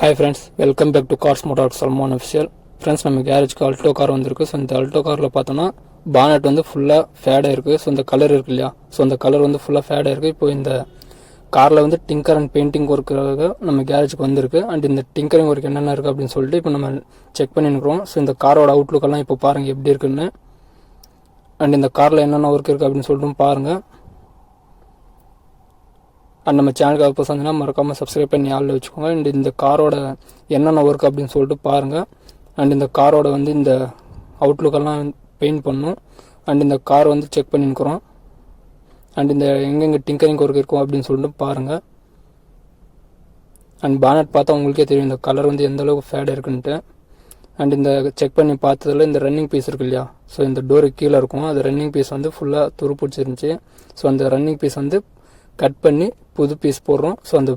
Hi friends, welcome back to cars motor Salman official. Friends, நம்ம கேரேஜ்க்கு Alto car வந்திருக்கு. So இந்த அல்டோ காரில் பார்த்தோன்னா பானட் வந்து ஃபுல்லாக ஃபேடாக இருக்குது. ஸோ இந்த கலர் இருக்கு இல்லையா, ஸோ அந்த கலர் வந்து ஃபுல்லாக ஃபேடாக இருக்குது. இப்போ இந்த காரில் வந்து டிங்கர் அண்ட் பெயிண்டிங் ஒர்க்காக நம்ம கேரேஜுக்கு வந்திருக்கு. அண்ட் இந்த டிங்கரிங் ஒர்க் என்னென்ன இருக்குது அப்படின்னு சொல்லிட்டு இப்போ நம்ம செக் பண்ணிருக்கிறோம். ஸோ இந்த காரோட அவுட்லுக்கெல்லாம் இப்போ பாருங்கள் எப்படி இருக்குன்னு. அண்ட் இந்த காரில் என்னென்ன ஒர்க் இருக்குது அப்படின்னு சொல்லிட்டு பாருங்கள். அண்ட் நம்ம சேனலுக்கு அப்போ வந்தீங்கன்னா மறக்காமல் சப்ஸ்கிரைப் பண்ணி ஆளில் வச்சுக்கோங்க. அண்ட் இந்த காரோட என்னென்ன ஒர்க் அப்படின்னு சொல்லிட்டு பாருங்கள். அண்ட் இந்த காரோட வந்து இந்த அவுட்லுக்கெல்லாம் பெயிண்ட் பண்ணும். அண்ட் இந்த கார் வந்து செக் பண்ணிக்கிறோம். அண்ட் இந்த எங்கெங்கே டிங்கரிங் ஒர்க் இருக்கும் அப்படின்னு சொல்லிட்டு பாருங்கள். அண்ட் பானட் பார்த்தா உங்களுக்கே தெரியும் இந்த கலர் வந்து எந்த அளவுக்கு ஃபேடாக இருக்குன்ட்டு. அண்ட் இந்த செக் பண்ணி பார்த்ததில் இந்த ரன்னிங் பீஸ் இருக்கு இல்லையா, ஸோ இந்த டோருக்கு கீழே இருக்கும். அது ரன்னிங் பீஸ் வந்து ஃபுல்லாக துருப்பிடிச்சிருந்துச்சி. ஸோ அந்த ரன்னிங் பீஸ் வந்து கட் பண்ணி புது பீஸ் போடுறோம். ஸோ அந்த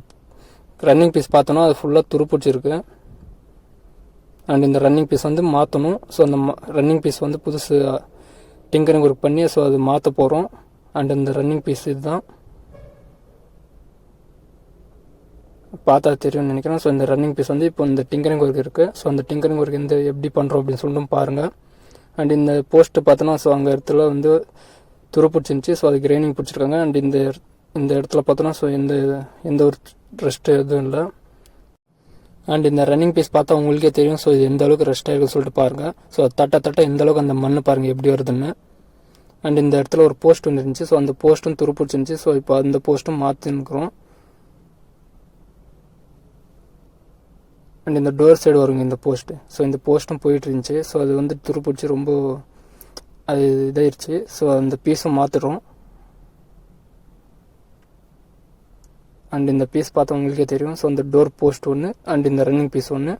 ரன்னிங் பீஸ் பார்த்தோன்னா அது ஃபுல்லாக துருப்பிடிச்சிருக்கு. அண்ட் இந்த ரன்னிங் பீஸ் வந்து மாற்றணும். ஸோ அந்த ரன்னிங் பீஸ் வந்து புதுசு டிங்கரிங் ஒர்க் பண்ணி ஸோ அது மாற்ற போகிறோம். அண்ட் இந்த ரன்னிங் பீஸ் இதுதான் பார்த்தா தெரியும்னு நினைக்கிறேன். ஸோ இந்த ரன்னிங் பீஸ் வந்து இப்போ இந்த டிங்கரிங் ஒர்க் இருக்குது. ஸோ அந்த டிங்கரிங் ஒர்க் இந்த எப்படி பண்ணுறோம் அப்படின்னு சொல்லிட்டு பாருங்கள். அண்ட் இந்த போஸ்ட்டு பார்த்தோன்னா ஸோ அங்கே இடத்துல வந்து துருப்பிடிச்சிருந்துச்சி. ஸோ அது கிரைனிங் பிடிச்சிருக்காங்க. அண்ட் இந்த இடத்துல பார்த்தோன்னா ஸோ எந்த ஒரு ரெஸ்ட் எதுவும் இல்லை. அண்ட் இந்த ரன்னிங் பீஸ் பார்த்தா உங்களுக்கே தெரியும். ஸோ இது எந்த அளவுக்கு ரெஸ்ட் ஆகிருக்குன்னு சொல்லிட்டு பாருங்கள். ஸோ தட்ட எந்த அளவுக்கு அந்த மண் பாருங்கள் எப்படி வருதுன்னு. அண்ட் இந்த இடத்துல ஒரு போஸ்ட் ஒன்று இருந்துச்சு. ஸோ அந்த போஸ்ட்டும் துருப்பிடிச்சிருந்துச்சி. ஸோ இப்போ அந்த போஸ்ட்டும் மாற்றினுக்கிறோம். அண்ட் இந்த டோர் சைடு வருங்க இந்த போஸ்ட்டு. ஸோ இந்த போஸ்ட்டும் போயிட்டு இருந்துச்சு. ஸோ அது வந்து துருப்பிடிச்சி ரொம்ப அது இதாயிருச்சு. ஸோ அந்த பீஸும் மாற்றிடுறோம். அண்ட் இந்த பீஸ் பார்த்தா உங்களுக்கே தெரியும். ஸோ இந்த டோர் போஸ்ட் ஒன்று அண்ட் இந்த ரன்னிங் பீஸ் ஒன்று.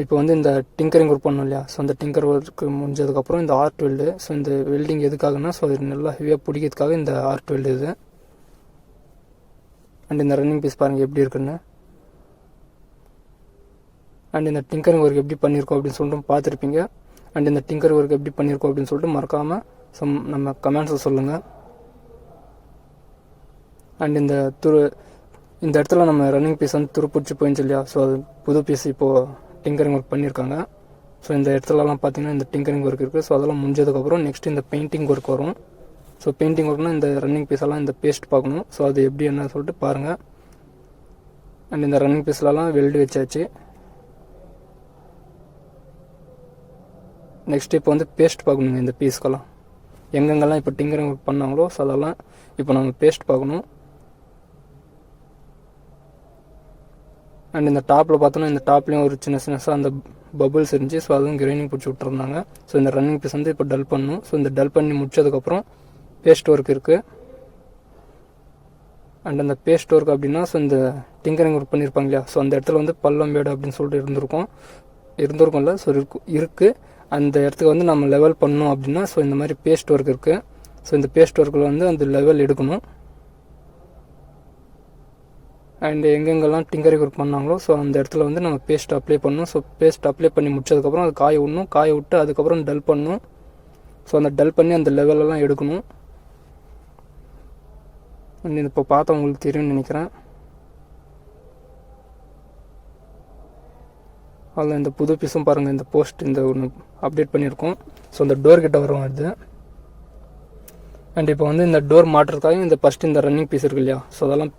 இப்போ வந்து இந்த டிங்கரிங் ஒர்க் பண்ணோம் இல்லையா, ஸோ அந்த டிங்கர் ஒர்க்கு முடிஞ்சதுக்கப்புறம் இந்த ஆர்ட் வெல்டு. ஸோ இந்த வெல்டிங் எதுக்காகனா ஸோ இது நல்லா ஹெவியாக பிடிக்கிறதுக்காக இந்த ஆர்ட் வெல்டு இது. அண்ட் இந்த ரன்னிங் பீஸ் பாருங்கள் எப்படி இருக்குன்னு. அண்ட் இந்த டிங்கரிங் ஒர்க் எப்படி பண்ணியிருக்கோம் அப்படின்னு சொல்லிட்டு பார்த்துருப்பீங்க. அண்ட் இந்த டிங்கர் ஒர்க் எப்படி பண்ணியிருக்கோம் அப்படின்னு சொல்லிட்டு மறக்காமல் நம்ம கமெண்ட்ஸை சொல்லுங்கள். அண்ட் இந்த இடத்துல நம்ம ரன்னிங் பீஸ் வந்து துருப்பிடிச்சி போயிடுச்சு இல்லையா, ஸோ அது புது பீஸ் இப்போது டிங்கரிங் ஒர்க் பண்ணியிருக்காங்க. ஸோ இந்த இடத்துலலாம் பார்த்தீங்கன்னா இந்த டிங்கரிங் ஒர்க் இருக்குது. ஸோ அதெல்லாம் முடிஞ்சதுக்கப்புறம் நெக்ஸ்ட் இந்த பெயிண்டிங் ஒர்க் வரும். ஸோ பெயிண்டிங் ஒர்க்னால் இந்த ரன்னிங் பீஸெல்லாம் இந்த பேஸ்ட் பார்க்கணும். ஸோ அது எப்படி என்ன சொல்லிட்டு பாருங்கள். அண்ட் இந்த ரன்னிங் பீஸ்லலாம் வெல்டு வச்சாச்சு. நெக்ஸ்ட் இப்போ வந்து பேஸ்ட் பார்க்கணுங்க இந்த பீஸ்க்கெல்லாம் எங்கெங்கெல்லாம் இப்போ டிங்கரிங் ஒர்க் பண்ணாங்களோ ஸோ அதெல்லாம் இப்போ நம்ம பேஸ்ட் பார்க்கணும். அண்ட் இந்த டாப்பில் பார்த்தோன்னா இந்த டாப்லேயும் ஒரு சின்னசாக அந்த பபுள்ஸ் இருந்துச்சு. ஸோ அதுவும் கிரைனிங் பிடிச்சி விட்டுருந்தாங்க. ஸோ இந்த ரன்னிங் பீஸ் வந்து இப்போ டல் பண்ணணும். ஸோ இந்த டல் பண்ணி முடிச்சதுக்கப்புறம் பேஸ்ட் ஒர்க் இருக்குது. அண்ட் அந்த பேஸ்ட் ஒர்க் அப்படின்னா ஸோ இந்த டிங்கரிங் ஒர்க் பண்ணியிருப்பாங்க இல்லையா, ஸோ அந்த இடத்துல வந்து பள்ளம்பேடு அப்படின்னு சொல்லிட்டு இருந்திருக்கும்ல. ஸோ இருக்குது அந்த இடத்துக்கு வந்து நம்ம லெவல் பண்ணணும் அப்படின்னா ஸோ இந்த மாதிரி பேஸ்ட் ஒர்க் இருக்குது. ஸோ இந்த பேஸ்ட் ஒர்க்கில் வந்து அந்த லெவல் எடுக்கணும். அண்ட் எங்கெங்கெல்லாம் டிங்கரிங் ஒர்க் பண்ணாங்களோ ஸோ அந்த இடத்துல வந்து நம்ம பேஸ்ட் அப்ளை பண்ணணும். ஸோ பேஸ்ட் அப்ளை பண்ணி முடிச்சதுக்கப்புறம் அது காய விட்டு அதுக்கப்புறம் டல் பண்ணணும். ஸோ அந்த டல் பண்ணி அந்த லெவலெல்லாம் எடுக்கணும். அண்ட் இப்போ பார்த்தா உங்களுக்கு தெரியும்னு நினைக்கிறேன். அதில் இந்த புது பீஸும் பாருங்கள் இந்த போஸ்ட் இந்த ஒன்று அப்டேட் பண்ணியிருக்கோம். ஸோ இந்த டோர் கிட்ட வரும் அது. அண்ட் இப்போ வந்து இந்த டோர் மாட்டுறதுக்காக இந்த ஃபஸ்ட்டு இந்த ரன்னிங் பீஸ் இருக்கு இல்லையா, ஸோ அதெல்லாம்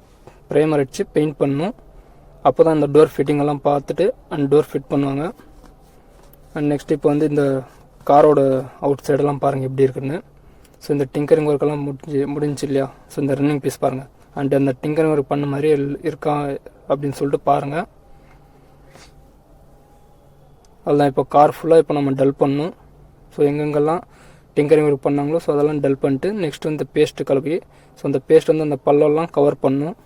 ப்ரைமர் அடித்து பெயிண்ட் பண்ணணும். அப்போ தான் இந்த டோர் ஃபிட்டிங்கெல்லாம் பார்த்துட்டு அண்ட் டோர் ஃபிட் பண்ணுவாங்க. அண்ட் நெக்ஸ்ட் இப்போ வந்து இந்த காரோட அவுட் சைடெல்லாம் பாருங்கள் எப்படி இருக்குன்னு. ஸோ இந்த டிங்கரிங் ஒர்க்கெல்லாம் முடிஞ்சு இல்லையா, ஸோ இந்த ரன்னிங் பீஸ் பாருங்கள். அண்ட் அந்த டிங்கரிங் ஒர்க் பண்ண மாதிரி இருக்கா அப்படின்னு சொல்லிட்டு பாருங்கள். அதுதான் இப்போ கார் ஃபுல்லாக இப்போ நம்ம டல் பண்ணணும். ஸோ எங்கெங்கெல்லாம் டிங்கரிங் ஒர்க் பண்ணாங்களோ ஸோ அதெல்லாம் டல் பண்ணிட்டு நெக்ஸ்ட் வந்து பேஸ்ட்டு கலப்பி ஸோ அந்த பேஸ்ட் வந்து அந்த பல்லெல்லாம் கவர் பண்ணணும்.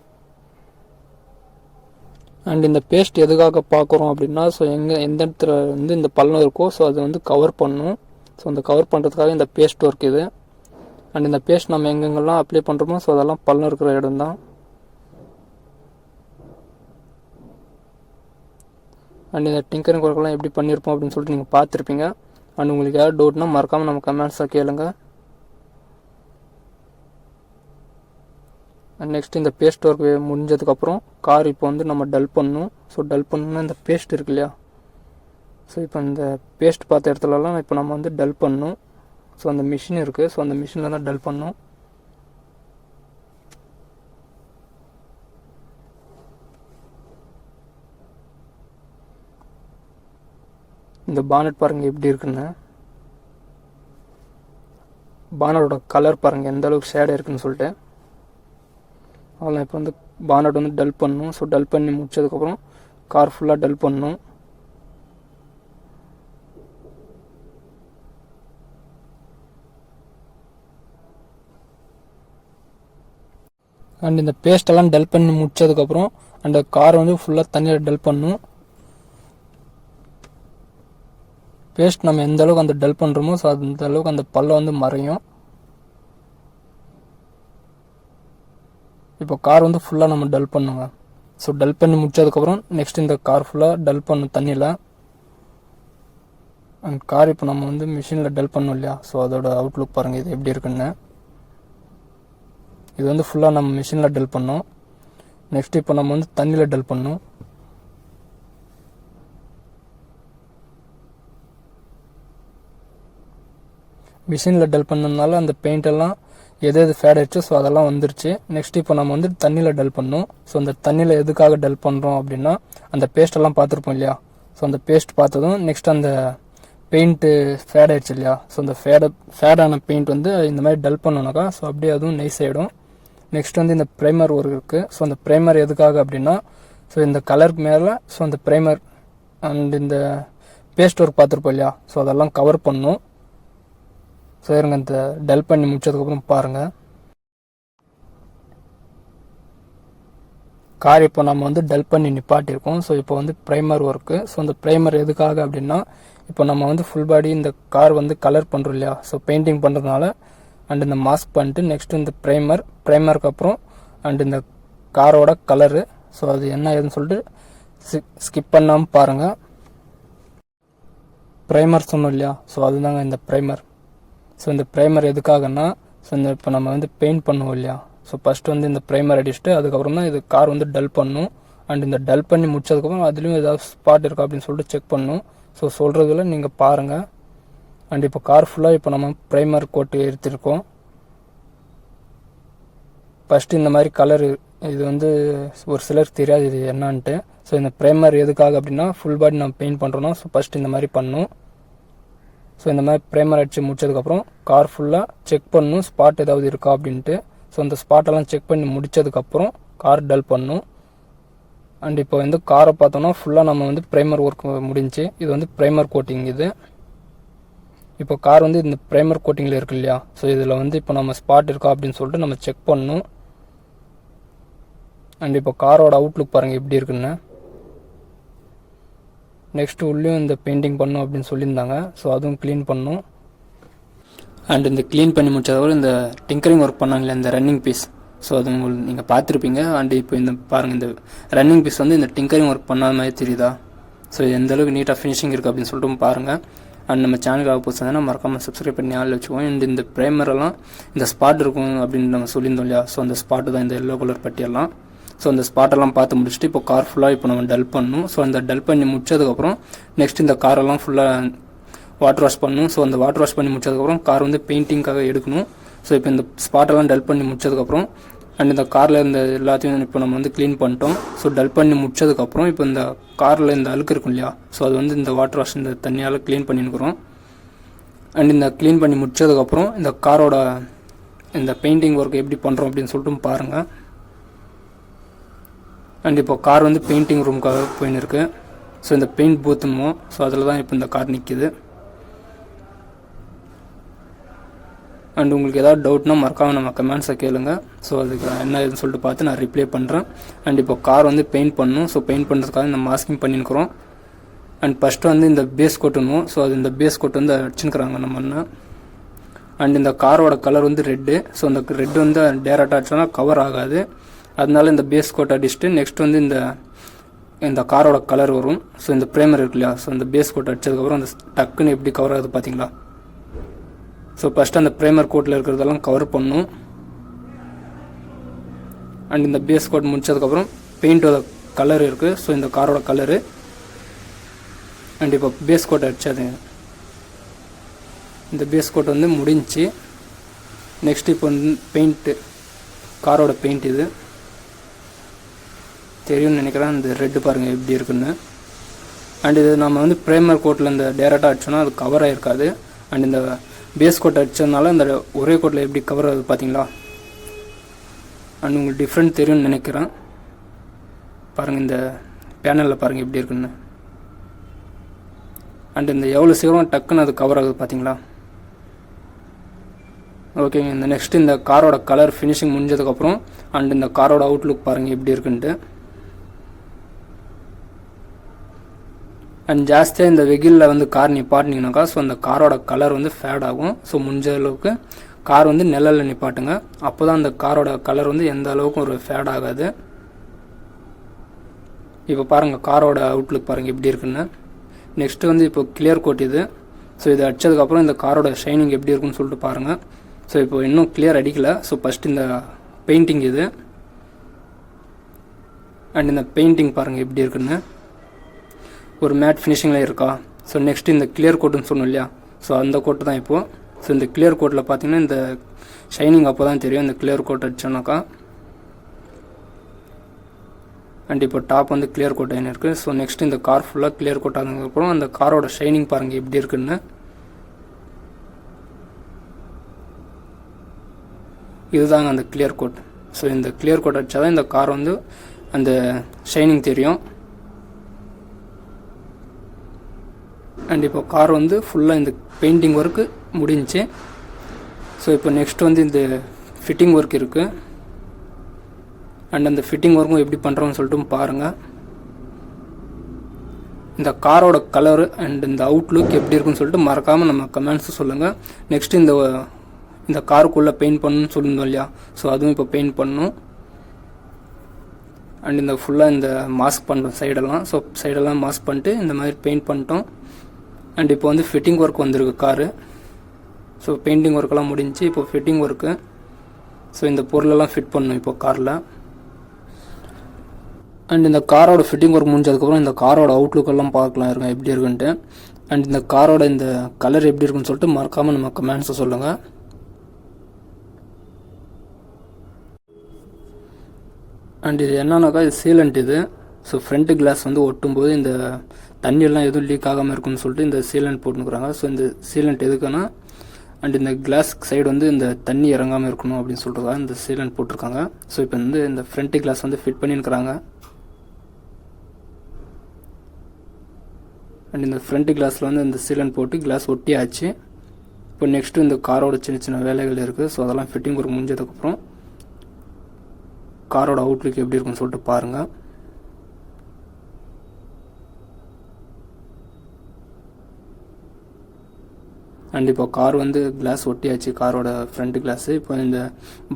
அண்ட் இந்த பேஸ்ட் எதுக்காக பார்க்குறோம் அப்படின்னா ஸோ எந்த இடத்துல வந்து இந்த பள்ளம் இருக்கோ ஸோ அதை வந்து கவர் பண்ணணும். ஸோ அந்த கவர் பண்ணுறதுக்காக இந்த பேஸ்ட் ஒர்க் இது. அண்ட் இந்த பேஸ்ட் நம்ம எங்கெங்கெல்லாம் அப்ளை பண்ணுறோமோ ஸோ அதெல்லாம் பள்ளம் இருக்கிற இடம் தான். அண்ட் இந்த டிங்கரிங் ஒர்க்கெல்லாம் எப்படி பண்ணியிருப்போம் அப்படின்னு சொல்லிட்டு நீங்கள் பார்த்துருப்பீங்க. அண்ட் உங்களுக்கு ஏதாவது டவுட்னா மறக்காமல் நம்ம கமெண்ட்ஸாக கேளுங்க. நெக்ஸ்ட் இந்த பேஸ்ட் ஒர்க் முடிஞ்சதுக்கப்புறம் கார் இப்போ வந்து நம்ம டல் பண்ணணும். ஸோ ஸோ டல் பண்ணணும்னா இந்த பேஸ்ட் இருக்கு இல்லையா, ஸோ இப்போ இந்த பேஸ்ட் பார்த்த இடத்துலலாம் இப்போ நம்ம வந்து டல் பண்ணணும். ஸோ அந்த மிஷின் இருக்குது, ஸோ அந்த மிஷினில் தான் டல் பண்ணணும். இந்த பானட் பாருங்கள் எப்படி இருக்குன்னு, பானட்டோட கலர் பாருங்கள் எந்த அளவுக்கு ஷேடாக இருக்குன்னு சொல்லிட்டு. அதெல்லாம் இப்போ வந்து பானட் வந்து டல் பண்ணணும். ஸோ டல் பண்ணி முடிச்சதுக்கப்புறம் கார் ஃபுல்லாக டல் பண்ணணும். அண்ட் இந்த பேஸ்டெல்லாம் டல் பண்ணி முடிச்சதுக்கப்புறம் அந்த காரை வந்து ஃபுல்லாக தண்ணியில் டல் பண்ணணும். பேஸ்ட் நம்ம எந்த அளவுக்கு அந்த டல் பண்ணுறோமோ ஸோ அந்த அளவுக்கு அந்த பள்ளம் வந்து மறையும். இப்போ கார் வந்து ஃபுல்லாக நம்ம டல் பண்ணுங்க. ஸோ டல் பண்ணி முடிச்சதுக்கப்புறம் நெக்ஸ்ட் இந்த கார் ஃபுல்லாக டல் பண்ணும் தண்ணியில். அண்ட் கார் இப்போ நம்ம வந்து மிஷினில் டல் பண்ணோம் இல்லையா, ஸோ அதோட அவுட்லுக் பாருங்கள் இது எப்படி இருக்குன்னு. இது வந்து ஃபுல்லாக நம்ம மிஷினில் டல் பண்ணோம். நெக்ஸ்ட் இப்போ நம்ம வந்து தண்ணியில் டல் பண்ணோம். மிஷினில் டல் பண்ணதுனால அந்த பெயிண்டெல்லாம் எது ஃபேட் ஆயிடுச்சு ஸோ அதெல்லாம் வந்துருச்சு. நெக்ஸ்ட் இப்போ நம்ம வந்து தண்ணியில் டல் பண்ணோம். ஸோ அந்த தண்ணியில் எதுக்காக டல் பண்ணுறோம் அப்படின்னா அந்த பேஸ்டெல்லாம் பார்த்துருப்போம் இல்லையா, ஸோ அந்த பேஸ்ட் பார்த்ததும் நெக்ஸ்ட் அந்த பெயிண்ட்டு ஃபேட் ஆயிடுச்சு இல்லையா, ஸோ அந்த ஃபேடான பெயிண்ட் வந்து இந்த மாதிரி டல் பண்ணோன்னாக்கா ஸோ அப்படியே அதுவும் நைஸ் ஆகிடும். நெக்ஸ்ட் வந்து இந்த ப்ரைமர் ஒர்க் இருக்குது. ஸோ அந்த ப்ரைமர் எதுக்காக அப்படின்னா ஸோ இந்த கலருக்கு மேலே ஸோ அந்த ப்ரைமர் அண்ட் இந்த பேஸ்ட் ஒர்க் பார்த்துருப்போம் இல்லையா, ஸோ அதெல்லாம் கவர் பண்ணும். ஸோ இருங்க இந்த டல் பண்ணி முடிச்சதுக்கப்புறம் பாருங்கள். கார் இப்போ நம்ம வந்து டல் பண்ணி நிப்பாட்டியிருக்கோம். ஸோ இப்போ வந்து ப்ரைமர் ஒர்க்கு. ஸோ அந்த ப்ரைமர் எதுக்காக அப்படின்னா இப்போ நம்ம வந்து ஃபுல் பாடி இந்த கார் வந்து கலர் பண்ணுறோம் இல்லையா, ஸோ பெயிண்டிங் பண்ணுறதுனால அண்ட் இந்த மாஸ்க் பண்ணிட்டு நெக்ஸ்ட் இந்த ப்ரைமருக்கு அப்புறம் அண்ட் இந்த காரோட கலரு. ஸோ அது என்ன ஏதுன்னு சொல்லிட்டு ஸ்கிப் பண்ணாமல் பாருங்கள். ப்ரைமர் சொன்னோம் இல்லையா, ஸோ அதுதாங்க இந்த ப்ரைமர். ஸோ இந்த ப்ரைமர் எதுக்காகன்னா ஸோ இந்த இப்போ நம்ம வந்து பெயிண்ட் பண்ணுவோம் இல்லையா, ஸோ ஃபஸ்ட்டு வந்து இந்த ப்ரைமர் அடிச்சுட்டு அதுக்கப்புறம் தான் இது கார் வந்து டல் பண்ணும். அண்ட் இந்த டல் பண்ணி முடிச்சதுக்கப்புறம் அதுலேயும் ஏதாவது ஸ்பாட் இருக்கா அப்படின்னு சொல்லிட்டு செக் பண்ணும். ஸோ சொல்கிறதுல நீங்கள் பாருங்கள். அண்ட் இப்போ கார் ஃபுல்லாக இப்போ நம்ம ப்ரைமர் கோட்டு எடுத்துருக்கோம். ஃபஸ்ட்டு இந்த மாதிரி கலரு இது வந்து ஒரு சிலருக்கு தெரியாது இது என்னான்ட்டு. ஸோ இந்த ப்ரைமர் எதுக்காக அப்படின்னா ஃபுல் பாடி நம்ம பெயிண்ட் பண்ணுறோன்னா ஸோ ஃபஸ்ட்டு இந்த மாதிரி பண்ணும். ஸோ இந்த மாதிரி ப்ரைமர் அடித்து முடிச்சதுக்கப்புறம் கார் ஃபுல்லாக செக் பண்ணணும் ஸ்பாட் ஏதாவது இருக்கா அப்படின்ட்டு. ஸோ அந்த ஸ்பாட்டெல்லாம் செக் பண்ணி முடித்ததுக்கப்புறம் கார் டல் பண்ணும். அண்ட் இப்போ வந்து காரை பார்த்தோன்னா ஃபுல்லாக நம்ம வந்து ப்ரைமர் ஒர்க் முடிஞ்சு இது வந்து ப்ரைமர் கோட்டிங் இது. இப்போ கார் வந்து இந்த ப்ரைமர் கோட்டிங்கில் இருக்கு இல்லையா, ஸோ இதில் வந்து இப்போ நம்ம ஸ்பாட் இருக்கா அப்படின்னு சொல்லிட்டு நம்ம செக் பண்ணணும். அண்ட் இப்போ காரோட அவுட்லுக் பாருங்கள் எப்படி இருக்குன்னு. நெக்ஸ்ட் உள்ளேயும் இந்த பெயிண்டிங் பண்ணும் அப்படின்னு சொல்லியிருந்தாங்க. ஸோ அதுவும் க்ளீன் பண்ணும். அண்ட் இந்த க்ளீன் பண்ணி முடிச்சதோடு இந்த டிங்கரிங் ஒர்க் பண்ணாங்களே இந்த ரன்னிங் பீஸ், ஸோ அது உங்களுக்கு நீங்கள் பார்த்துருப்பீங்க. அண்ட் இப்போ இந்த பாருங்கள் இந்த ரன்னிங் பீஸ் வந்து இந்த டிங்கரிங் ஒர்க் பண்ணாத மாதிரி தெரியுதா, ஸோ எந்த அளவுக்கு நீட்டாக ஃபினிஷிங் இருக்குது அப்படின்னு சொல்லிட்டு பாருங்கள். அண்ட் நம்ம சேனலுக்காக போச்சுன்னா மறக்காமல் சப்ஸ்கிரைப் பண்ணி ஆள் வச்சுக்குவோம். அண்ட் இந்த ப்ரைமரெல்லாம் இந்த ஸ்பாட் இருக்கும் அப்படின்னு நம்ம சொல்லியிருந்தோம் இல்லையா, ஸோ அந்த ஸ்பாட்டு தான் இந்த எல்லோ கலர் பட்டியெல்லாம். ஸோ அந்த ஸ்பாட்டெல்லாம் பார்த்து முடிச்சுட்டு இப்போ கார் ஃபுல்லாக இப்போ நம்ம டல் பண்ணணும். ஸோ அந்த டல் பண்ணி முடிச்சதுக்கப்புறம் நெக்ஸ்ட் இந்த காரெல்லாம் ஃபுல்லாக வாட்டர் வாஷ் பண்ணணும். ஸோ அந்த வாட்டர் வாஷ் பண்ணி முடிச்சதுக்கப்புறம் கார் வந்து பெயிண்டிங்காக எடுக்கணும். ஸோ இப்போ இந்த ஸ்பாட்டெல்லாம் டல் பண்ணி முடிச்சதுக்கப்புறம் அண்ட் இந்த காரில் இந்த எல்லாத்தையும் இப்போ நம்ம வந்து க்ளீன் பண்ணிட்டோம். ஸோ டல் பண்ணி முடிச்சதுக்கப்புறம் இப்போ இந்த காரில் இந்த அழுக்கு இருக்கும் இல்லையா, ஸோ அது வந்து இந்த வாட்டர் வாஷ் இந்த தண்ணியால் க்ளீன் பண்ணியிருக்கிறோம். அண்ட் இந்த க்ளீன் பண்ணி முடிச்சதுக்கப்புறம் இந்த காரோட இந்த பெயிண்டிங் ஒர்க் எப்படி பண்ணுறோம் அப்படின்னு சொல்லிட்டு பாருங்கள். அண்ட் இப்போ கார் வந்து பெயிண்டிங் ரூமுக்காக போயின்னு இருக்கு. ஸோ இந்த பெயிண்ட் பூத்துமோ ஸோ அதில் தான் இப்போ இந்த கார் நிற்கிது. அண்ட் உங்களுக்கு ஏதாவது டவுட்னா மறக்காமல் நம்ம கமெண்ட்ஸை கேளுங்க. ஸோ அதுக்கு என்ன ஏதுன்னு சொல்லிட்டு பார்த்து நான் ரிப்ளை பண்ணுறேன். அண்ட் இப்போ கார் வந்து பெயிண்ட் பண்ணணும். ஸோ பெயிண்ட் பண்ணுறதுக்காக இந்த மாஸ்கிங் பண்ணியிருக்கிறோம். அண்ட் ஃபஸ்ட்டு வந்து இந்த பேஸ் கோட்டுணும். ஸோ அது இந்த பேஸ் கோட் வந்து அடிச்சுக்கிறாங்க நம்ம அண்ணன். அண்ட் இந்த காரோட கலர் வந்து ரெட்டு. ஸோ அந்த ரெட்டு வந்து டேரெக்டாக அடிச்சோன்னா கவர் ஆகாது. அதனால இந்த பேஸ் கோட் அடிச்சுட்டு நெக்ஸ்ட் வந்து இந்த காரோட கலர் வரும். ஸோ இந்த ப்ரைமர் இருக்கு இல்லையா, ஸோ இந்த பேஸ் கோட் அடிச்சதுக்கப்புறம் அந்த டக்குன்னு எப்படி கவர் ஆகுது பார்த்தீங்களா. ஸோ ஃபஸ்ட்டு அந்த ப்ரைமர் கோட்டில் இருக்கிறதெல்லாம் கவர் பண்ணும். அண்ட் இந்த பேஸ் கோட் முடிச்சதுக்கப்புறம் பெயிண்டோட கலர் இருக்குது. ஸோ இந்த காரோட கலரு. அண்ட் இப்போ பேஸ் கோட் அடிச்சது. இந்த பேஸ் கோட் வந்து முடிஞ்சு. நெக்ஸ்ட் இப்போ வந்து பெயிண்ட்டு, காரோட பெயிண்ட் இது தெரியும்னு நினைக்கிறேன். இந்த ரெட்டு பாருங்கள் எப்படி இருக்குன்னு. அண்ட் இது நம்ம வந்து ப்ரைமர் கோட்டில் இந்த டேரெக்டாக அடிச்சோன்னா அது கவர் ஆகிருக்காது. அண்ட் இந்த பேஸ் கோட் அடித்ததுனால இந்த ஒரே கோட்டில் எப்படி கவர் ஆகுது பார்த்தீங்களா. அண்ட் உங்களுக்கு டிஃப்ரெண்ட் தெரியும்னு நினைக்கிறேன். பாருங்கள் இந்த பேனலில் பாருங்கள் எப்படி இருக்குன்னு. அண்ட் இந்த எவ்வளோ சீக்கிரம் டக்குன்னு அது கவர் ஆகுது பார்த்தீங்களா. ஓகேங்க. இந்த நெக்ஸ்ட் இந்த காரோட கலர் ஃபினிஷிங் முடிஞ்சதுக்கப்புறம் அண்ட் இந்த காரோட அவுட்லுக் பாருங்கள் எப்படி இருக்குன்ட்டு. அண்ட் ஜாஸ்தியாக இந்த வெயிலில் வந்து கார் நிப்பாட்டினீங்கனாக்கா ஸோ அந்த காரோட கலர் வந்து ஃபேட் ஆகும். ஸோ முடிஞ்ச அளவுக்கு கார் வந்து நிழலில் நிப்பாட்டுங்க. அப்போ தான் அந்த காரோட கலர் வந்து எந்த அளவுக்கும் ஒரு ஃபேட் ஆகாது. இப்போ பாருங்கள் காரோட அவுட்லுக் பாருங்கள் எப்படி இருக்குன்னு. நெக்ஸ்ட்டு வந்து இப்போ கிளியர் கோட் இது. ஸோ இது அடித்ததுக்கப்புறம் இந்த காரோட ஷைனிங் எப்படி இருக்குன்னு சொல்லிட்டு பாருங்கள். ஸோ இப்போ இன்னும் கிளியர் அடிக்கலை. ஸோ ஃபஸ்ட் இந்த பெயிண்டிங் இது. அண்ட் இந்த பெயிண்டிங் பாருங்கள் எப்படி இருக்குன்னு. ஒரு மேட் ஃபினிஷிங்கில் இருக்கா. ஸோ நெக்ஸ்ட் இந்த கிளியர் கோட்டுன்னு சொன்னோம் இல்லையா. ஸோ அந்த கோட்டு தான் இப்போது. ஸோ இந்த கிளியர் கோட்டில் பார்த்தீங்கன்னா இந்த ஷைனிங் அப்போ தான் தெரியும் இந்த கிளியர் கோட் அடிச்சோன்னாக்கா. அண்ட் இப்போ டாப் வந்து கிளியர் கோட் ஆகின்னு இருக்குது. ஸோ நெக்ஸ்ட் இந்த கார் ஃபுல்லாக கிளியர் கோட் ஆனதுக்கப்புறம் அந்த காரோட ஷைனிங் பாருங்கள் எப்படி இருக்குன்னு. இதுதாங்க அந்த கிளியர் கோட். ஸோ இந்த கிளியர் கோட் அடித்தா தான் இந்த கார் வந்து அந்த ஷைனிங் தெரியும். அண்ட் இப்போ கார் வந்து ஃபுல்லாக இந்த பெயிண்டிங் ஒர்க்கு முடிஞ்சு. ஸோ இப்போ நெக்ஸ்ட் வந்து இந்த ஃபிட்டிங் ஒர்க் இருக்குது. அண்ட் அந்த ஃபிட்டிங் ஒர்க்கும் எப்படி பண்ணுறோன்னு சொல்லிட்டு பாருங்கள். இந்த காரோட கலரு அண்ட் இந்த அவுட்லுக் எப்படி இருக்குன்னு சொல்லிட்டு மறக்காமல் நம்ம கமெண்ட்ஸு சொல்லுங்கள். நெக்ஸ்ட் இந்த காருக்குள்ளே பெயிண்ட் பண்ணணும்னு சொல்லியிருந்தோம் இல்லையா. ஸோ அதுவும் இப்போ பெயிண்ட் பண்ணணும். அண்ட் இந்த ஃபுல்லாக இந்த மாஸ்க் பண்ணுறோம் சைடெல்லாம். ஸோ சைடெல்லாம் மாஸ்க் பண்ணிட்டு இந்த மாதிரி பெயிண்ட் பண்ணிட்டோம். அண்ட் இப்போ வந்து ஃபிட்டிங் ஒர்க் வந்திருக்கு காரு. ஸோ பெயிண்டிங் ஒர்க்கெல்லாம் முடிஞ்சு இப்போ ஃபிட்டிங் ஒர்க்கு. ஸோ இந்த பொருளெல்லாம் ஃபிட் பண்ணணும் இப்போ காரில். அண்ட் இந்த காரோட ஃபிட்டிங் ஒர்க் முடிஞ்சதுக்கப்புறம் இந்த காரோட அவுட்லுக்கெல்லாம் பார்க்கலாம் இருங்க எப்படி இருக்குன்ட்டு. அண்ட் இந்த காரோட இந்த கலர் எப்படி இருக்குன்னு சொல்லிட்டு மறக்காமல் நம்ம கமெண்ட்ஸை சொல்லுங்கள். அண்ட் இது என்னன்னாக்கா இது சீலண்ட் இது. ஸோ ஃப்ரண்ட் கிளாஸ் வந்து ஒட்டும்போது இந்த தண்ணியெல்லாம் எதுவும் லீக் ஆகாமல் இருக்குன்னு சொல்லிட்டு இந்த சீலண்ட் போட்டுக்கிறாங்க. ஸோ இந்த சீலண்ட் எதுக்குன்னா அண்ட் இந்த கிளாஸ் சைடு வந்து இந்த தண்ணி இறங்காமல் இருக்கணும் அப்படின்னு சொல்லிட்டு இந்த சீலண்ட் போட்டிருக்காங்க. ஸோ இப்போ வந்து இந்த ஃப்ரண்ட் கிளாஸ் வந்து ஃபிட் பண்ணியிருக்கிறாங்க. அண்ட் இந்த ஃப்ரண்ட் கிளாஸில் வந்து இந்த சீலண்ட் போட்டு கிளாஸ் ஒட்டியாச்சு. இப்போ நெக்ஸ்ட்டு இந்த காரோட சின்ன சின்ன வேலைகள் இருக்குது. ஸோ அதெல்லாம் ஃபிட்டிங் ஒர்க் முடிஞ்சதுக்கப்புறம் காரோட அவுட்லுக் எப்படி இருக்குன்னு சொல்லிட்டு பாருங்கள். அண்ட் இப்போ கார் வந்து கிளாஸ் ஒட்டியாச்சு காரோட ஃப்ரண்ட் கிளாஸு. இப்போ இந்த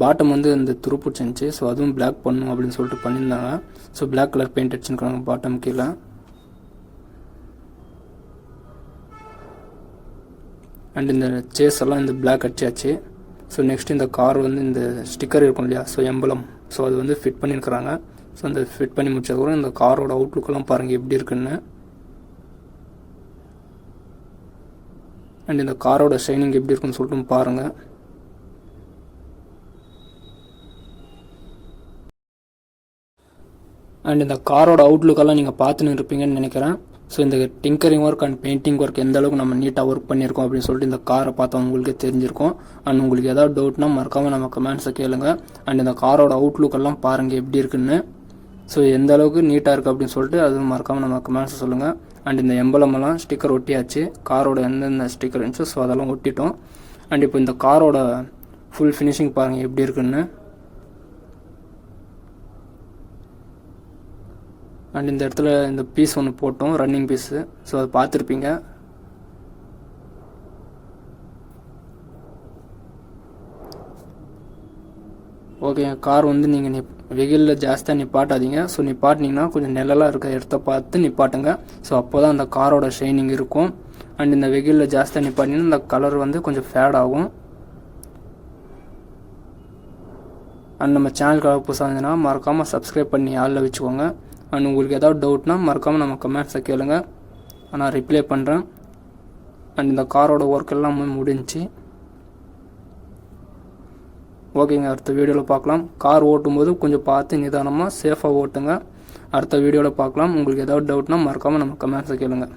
பாட்டம் வந்து இந்த துருப்பிடிச்சிருந்துச்சு. ஸோ அதுவும் பிளாக் பண்ணணும் அப்படின்னு சொல்லிட்டு பண்ணியிருந்தாங்க. ஸோ பிளாக் கலர் பெயிண்ட் அடிச்சுருக்காங்க பாட்டம் கீழே. அண்ட் இந்த சேஸ் எல்லாம் இந்த பிளாக் அடிச்சாச்சு. ஸோ நெக்ஸ்ட் இந்த கார் வந்து இந்த ஸ்டிக்கர் இருக்கும் இல்லையா. So emblem. ஸோ அது வந்து ஃபிட் பண்ணியிருக்கிறாங்க. ஸோ அந்த ஃபிட் பண்ணி முடிச்சதுக்கப்புறம் இந்த காரோட அவுட்லுக்கெல்லாம் பாருங்கள் எப்படி இருக்குன்னு. அண்ட் இந்த காரோட ஷைனிங் எப்படி இருக்குன்னு சொல்லிட்டு பாருங்கள். அண்ட் இந்த காரோட அவுட்லுக்கெல்லாம் நீங்கள் பார்த்துன்னு இருப்பீங்கன்னு நினைக்கிறேன். ஸோ இந்த tinkering work and painting work எந்த அளவுக்கு நம்ம நீட்டாக ஒர்க் பண்ணியிருக்கோம் அப்படின்னு சொல்லிட்டு இந்த காரை பார்த்தா உங்களுக்கே தெரிஞ்சிருக்கும். அண்ட் உங்களுக்கு ஏதாவது டவுட்னா மறக்காமல் நம்ம கமெண்ட்ஸை கேளுங்க. அண்ட் இந்த காரோட அவுட்லுக்கெல்லாம் பாருங்கள் எப்படி இருக்குன்னு. ஸோ எந்த அளவுக்கு நீட்டாக இருக்குது அப்படின்னு சொல்லிட்டு அதுவும் மறக்காமல் நம்ம கமெண்ட்ஸை சொல்லுங்கள். அண்ட் இந்த எம்பலமெல்லாம் ஸ்டிக்கர் ஒட்டியாச்சு. காரோட எந்தெந்த ஸ்டிக்கர் இருந்துச்சோ ஸோ அதெல்லாம் ஒட்டிட்டோம். அண்ட் இப்போ இந்த காரோட ஃபுல் ஃபினிஷிங் பாருங்கள் எப்படி இருக்குன்னு. அண்ட் இந்த இடத்துல இந்த பீஸ் ஒன்று போட்டோம் ரன்னிங் பீஸு. ஸோ அதை பார்த்துருப்பீங்க. ஓகே. கார் வந்து நீங்கள் வெயிலில் ஜாஸ்தியாக நிப்பாட்டாதீங்க. ஸோ நிப்பாட்டினீங்கன்னா கொஞ்சம் நிழலாக இருக்க இடத்த பார்த்து நிப்பாட்டுங்க. ஸோ அப்போ தான் அந்த காரோட ஷைனிங் இருக்கும். அண்ட் இந்த வெயிலில் ஜாஸ்தியாக நிப்பாட்டிங்கன்னா இந்த கலர் வந்து கொஞ்சம் ஃபேட் ஆகும். அண்ட் நம்ம சேனலுக்காக புதுசாக இருந்ததுன்னா மறக்காமல் சப்ஸ்கிரைப் பண்ணி ஆளில் வச்சுக்கோங்க. அண்ட் உங்களுக்கு ஏதாவது டவுட்னா மறக்காமல் நம்ம கமெண்ட்ஸை கேளுங்க, நான் ரிப்ளை பண்ணுறேன். அண்ட் இந்த காரோட ஒர்க் எல்லாமே முடிஞ்சு. ஓகேங்க, அடுத்த வீடியோவில் பார்க்கலாம். கார் ஓட்டும்போது கொஞ்சம் பார்த்து நிதானமாக சேஃபாக ஓட்டுங்க. அடுத்த வீடியோவில் பார்க்கலாம். உங்களுக்கு ஏதாவது டவுட்னா மறக்காமல் நம்ம கமெண்ட்ஸை கேளுங்க.